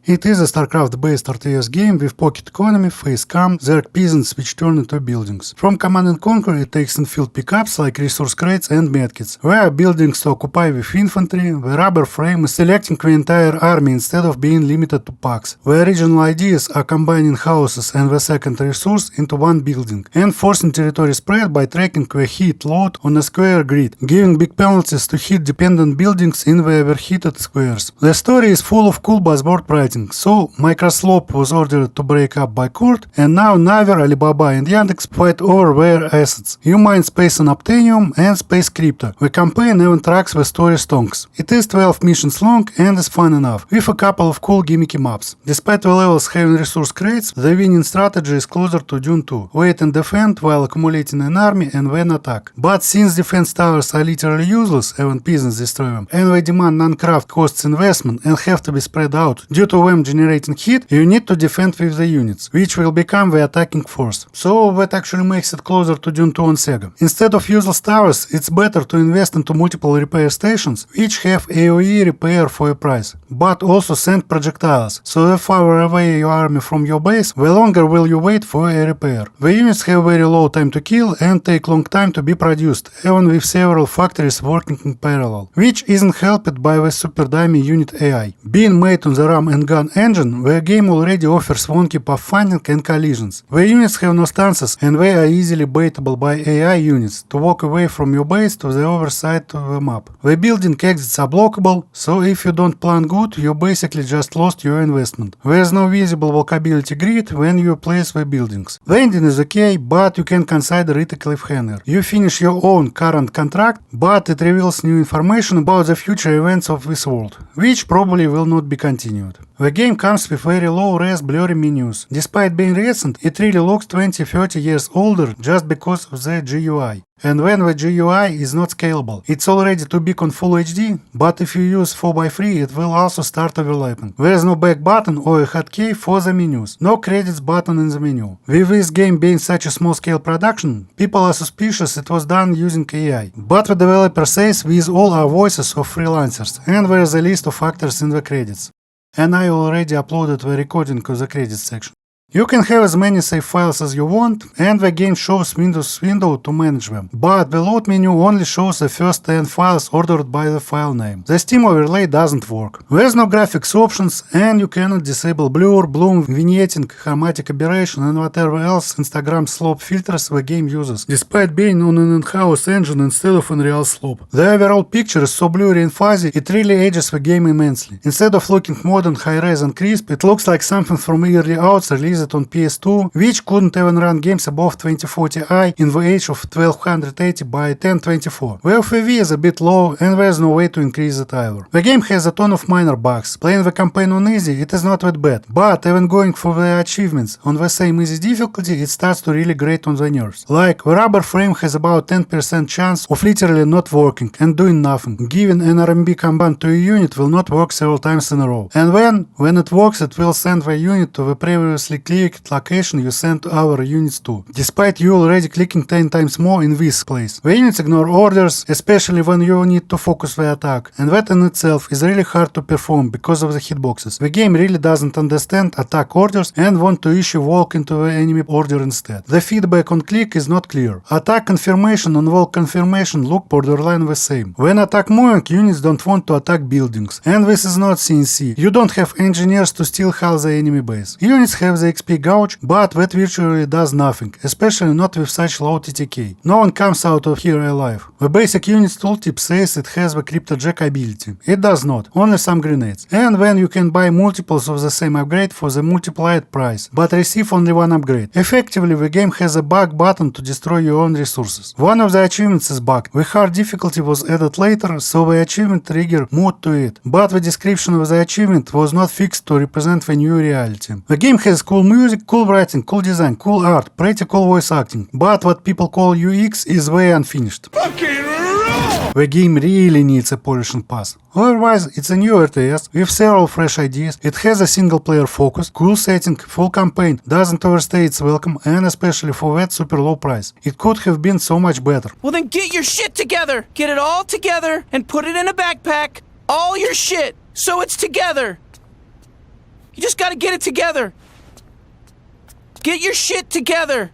It is a StarCraft-based RTS game with pocket economy, face cam, there are peasants which turn into buildings. From Command and Conquer it takes in-field pickups like resource crates and medkits. There are buildings to occupy with infantry, the rubber frame is selecting the entire army instead of being limited to packs. The original ideas are combining houses and the secondary resource into one building, and forcing territory spread by tracking the heat load on a square grid, giving big penalties to heat-dependent buildings in the overheated squares. The story is full of cool buzzword writing. So, Microsoft was ordered to break up by court, and now Naver, Alibaba and Yandex fight over their assets. You mine space on Optanium and space crypto. The campaign even tracks the story stonks. It is 12 missions long and is fun enough, with a couple of cool gimmicky maps. Despite the levels having resource crates, the winning strategy is closer to Dune 2. Wait and defend while accumulating an army and then attack. But since defense towers are literally useless, even peasants destroy them, and they demand non-craft costs investment and have to be spread out due to them generating heat, you need to defend with the units, which will become the attacking force. So that actually makes it closer to Dune 2 on Sega. Instead of useless towers, it's better to invest into multiple repair stations, which have AoE repair for a price, but also send projectiles, so the farther away your army from your base, the longer will you wait for a repair. The units have very low time to kill and take long time to be produced, even with several factories working in parallel, which isn't helped by the super dummy unit AI. Being made on the RAM and gun engine, the game already offers wonky pathfinding and collisions. The units have no stances and they are easily baitable by AI units to walk away from your base to the other side of the map. The building exits are blockable, so if you don't plan good, you basically just lost your investment. There is no visible walkability grid when you place the buildings. The ending is okay, but you can consider it a cliffhanger. You finish your own current contract, but it reveals new information about the future events of this world, which probably will not be continued. The game comes with very low-res blurry menus. Despite being recent, it really looks 20-30 years older just because of the GUI. And when the GUI is not scalable, it's already too big on Full HD, but if you use 4x3 it will also start overlapping. There is no back button or a hotkey for the menus, no credits button in the menu. With this game being such a small scale production, people are suspicious it was done using AI. But the developer says these all are voices of freelancers, and there is a list of actors in the credits. And I already uploaded the recording of the credits section. You can have as many save files as you want, and the game shows Windows window to manage them, but the load menu only shows the first 10 files ordered by the file name. The Steam overlay doesn't work. There's no graphics options, and you cannot disable blur, bloom, vignetting, chromatic aberration, and whatever else Instagram slope filters the game uses, despite being on an in-house engine instead of Unreal Slope. The overall picture is so blurry and fuzzy, it really ages the game immensely. Instead of looking modern, high-res and crisp, it looks like something from early outs released on PS2, which couldn't even run games above 2040i in the age of 1280 by 1024. The FAV is a bit low and there's no way to increase it either. The game has a ton of minor bugs. Playing the campaign on easy, it is not that bad, but even going for the achievements on the same easy difficulty, it starts to really grate on the nerves. Like, the rubber frame has about 10% chance of literally not working and doing nothing. Giving an RMB command to a unit will not work several times in a row. And when it works, it will send the unit to the previously clicked location you sent our units to, despite you already clicking 10 times more in this place. The units ignore orders, especially when you need to focus the attack, and that in itself is really hard to perform because of the hitboxes. The game really doesn't understand attack orders and want to issue walk into the enemy order instead. The feedback on click is not clear. Attack confirmation and walk confirmation look borderline the same. When attack moving, units don't want to attack buildings, and this is not CNC. You don't have engineers to still hull the enemy base. Units have the XP gouge, but that virtually does nothing, especially not with such low TTK. No one comes out of here alive. The basic units tooltip says it has the cryptojack ability. It does not, only some grenades. And then you can buy multiples of the same upgrade for the multiplied price, but receive only one upgrade. Effectively, the game has a bug button to destroy your own resources. One of the achievements is bugged. The hard difficulty was added later, so the achievement trigger moved to it, but the description of the achievement was not fixed to represent the new reality. The game has cool music, cool writing, cool design, cool art, pretty cool voice acting, but what people call UX is way unfinished. The game really needs a polishing pass. Otherwise, it's a new RTS with several fresh ideas, it has a single player focus, cool setting, full campaign, doesn't overstay its welcome, and especially for that super low price. It could have been so much better. Well then get your shit together! Get it all together and put it in a backpack! All your shit! So it's together! You just gotta get it together. Get your shit together.